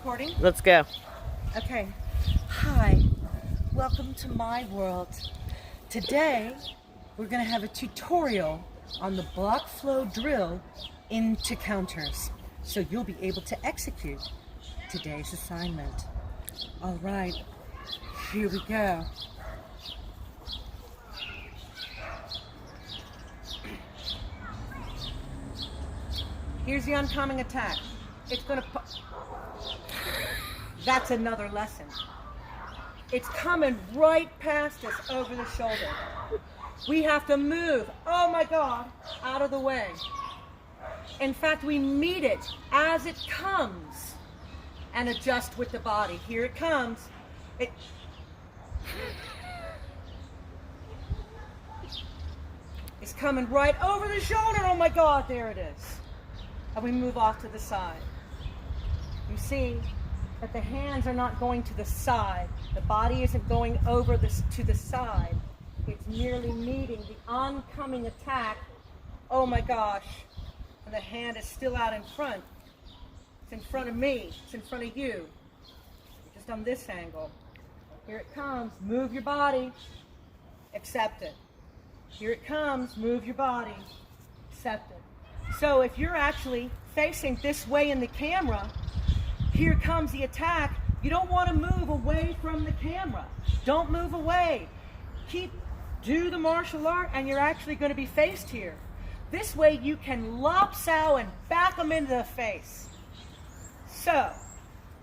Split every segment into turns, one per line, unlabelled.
recording?
Let's go.
Okay. Hi. Welcome to my world. Today, we're going to have a tutorial on the block flow drill into counters. So you'll be able to execute today's assignment. All right. Here we go. Here's the oncoming attack. It's going to... That's another lesson. It's coming right past us over the shoulder. We have to move, oh my God, out of the way. In fact, we meet it as it comes and adjust with the body. Here it comes. It's coming right over the shoulder. Oh my God, there it is. And we move off to the side. You see that the hands are not going to the side. The body isn't going over to the side. It's merely meeting the oncoming attack. Oh my gosh. And the hand is still out in front. It's in front of me. It's in front of you. Just on this angle. Here it comes. Move your body. Accept it. Here it comes. Move your body. Accept it. So if you're actually facing this way in the camera, here comes the attack. You don't want to move away from the camera. Don't move away. Do the martial art and you're actually going to be faced here. This way you can lopsow and back them into the face. So,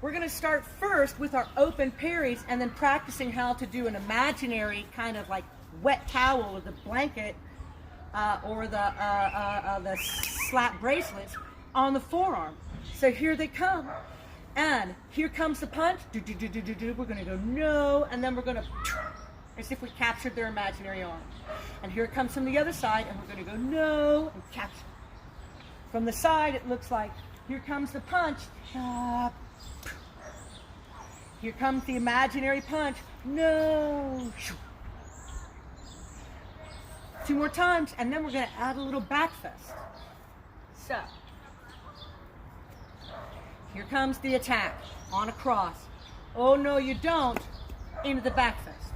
we're going to start first with our open parries and then practicing how to do an imaginary kind of like wet towel with a blanket or the slap bracelets on the forearm. So here they come. And here comes the punch. We're going to go no, and then we're going to, as if we captured their imaginary arm. And here it comes from the other side, and we're going to go no, and capture. From the side, it looks like, here comes the punch. Here comes the imaginary punch. No. 2 more times, and then we're going to add a little back fist. So, here comes the attack on a cross. Oh no, you don't. Into the back fist.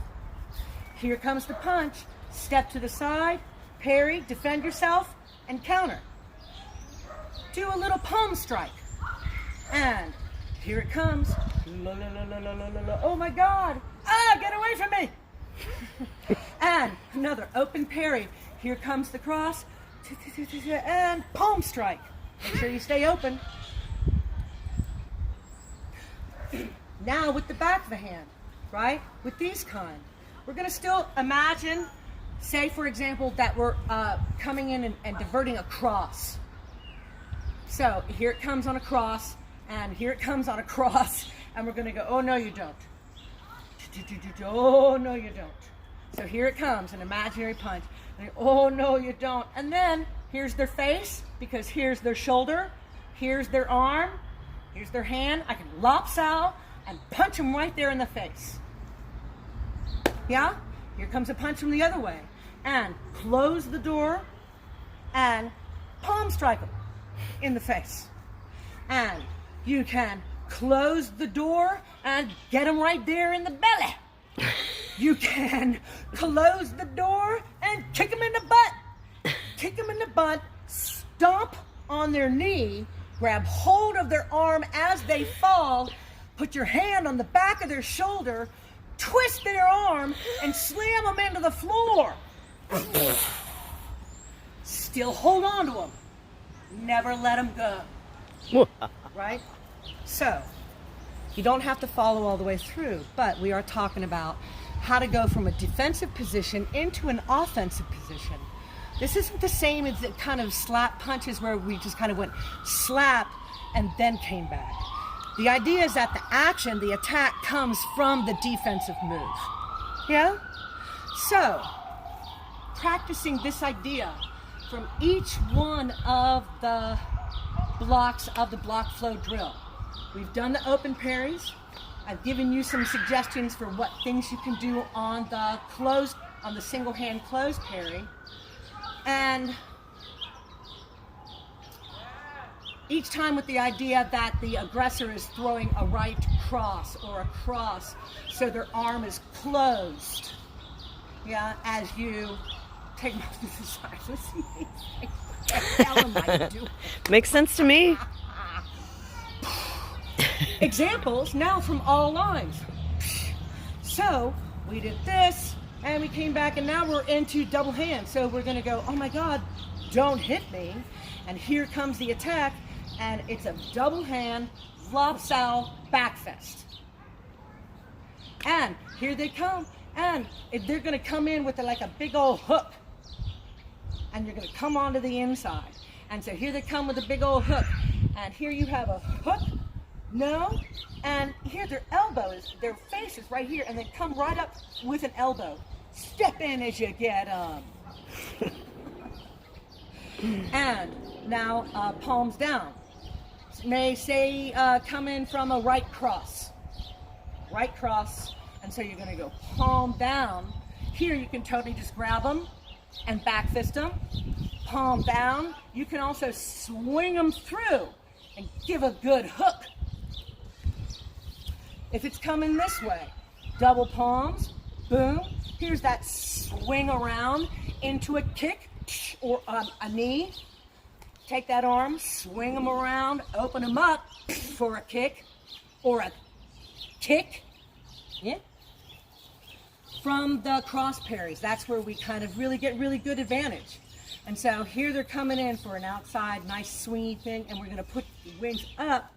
Here comes the punch. Step to the side, parry, defend yourself, and counter. Do a little palm strike. And here it comes. Oh my God. Get away from me. And another open parry. Here comes the cross. And palm strike. Make sure you stay open. Now with the back of the hand, right? With these kind, we're going to still imagine, say for example, that we're coming in and diverting a cross. So here it comes on a cross, and here it comes on a cross, and we're going to go, oh no you don't. Oh no you don't. So here it comes, an imaginary punch. And, oh no you don't. And then here's their face, because here's their shoulder, here's their arm, here's their hand. I can lopsow and punch them right there in the face. Yeah? Here comes a punch from the other way. And close the door and palm strike them in the face. And you can close the door and get them right there in the belly. You can close the door and kick them in the butt. Kick them in the butt, stomp on their knee, grab hold of their arm as they fall, put your hand on the back of their shoulder, twist their arm, and slam them into the floor. Still hold on to them. Never let them go. Right? So, you don't have to follow all the way through, but we are talking about how to go from a defensive position into an offensive position. This isn't the same as the kind of slap punches where we just kind of went slap and then came back. The idea is that the action, the attack, comes from the defensive move. Yeah? So, practicing this idea from each one of the blocks of the block flow drill. We've done the open parries. I've given you some suggestions for what things you can do on the single hand closed parry. And each time with the idea that the aggressor is throwing a right cross or a cross, so their arm is closed. Yeah, as you take them off to the side. Let's see. What the hell am I doing?
Makes sense to me.
Examples now from all lines. So we did this, and we came back, and now we're into double hand. So we're going to go, oh my God, don't hit me. And here comes the attack, and it's a double hand lopsal back fist. And here they come, and they're going to come in with like a big old hook. And you're going to come onto the inside. And so here they come with a big old hook. And here you have a hook. No. And here their elbow is, their face is right here. And they come right up with an elbow. Step in as you get And now palms down. May say come in from a right cross. Right cross. And so you're going to go palm down. Here you can totally just grab them and back fist them. Palm down. You can also swing them through and give a good hook. If it's coming this way, double palms, boom. Here's that swing around into a kick or a knee. Take that arm, swing them around, open them up for a kick or a kick. Yeah. From the cross parries, that's where we kind of really get really good advantage. And so here they're coming in for an outside nice swingy thing, and we're going to put the wings up,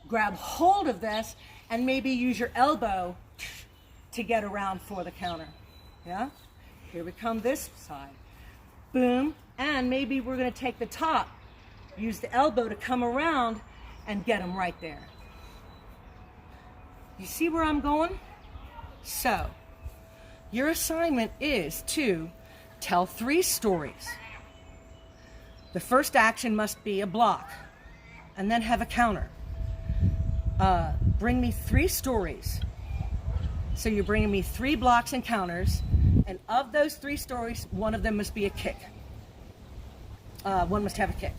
grab hold of this, and maybe use your elbow to get around for the counter. Yeah? Here we come this side. Boom. And maybe we're going to take the top, use the elbow to come around and get them right there. You see where I'm going? So, your assignment is to tell 3 stories. The first action must be a block, and then have a counter. Bring me 3 stories. So you're bringing me 3 blocks and counters, and of those 3 stories, one of them must be a kick. One must have a kick.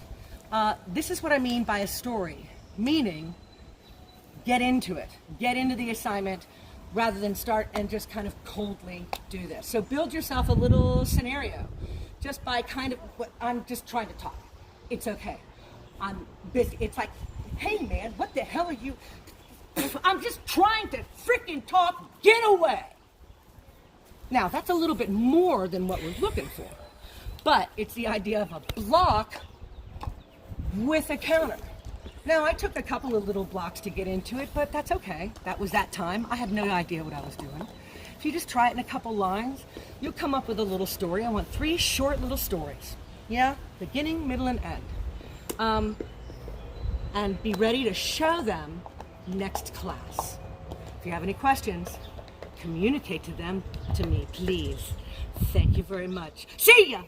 This is what I mean by a story, meaning get into it. Get into the assignment rather than start and just kind of coldly do this. So build yourself a little scenario just by kind of, I'm just trying to talk. It's okay. I'm busy. It's like, hey man, what the hell are you? I'm just trying to freaking talk. Get away. Now, that's a little bit more than what we're looking for. But it's the idea of a block with a counter. Now, I took a couple of little blocks to get into it, but that's okay. That was that time. I had no idea what I was doing. If you just try it in a couple lines, you'll come up with a little story. I want 3 short little stories. Yeah? Beginning, middle, and end. And be ready to show them next class. If you have any questions, communicate to them to me, please. Thank you very much. See ya!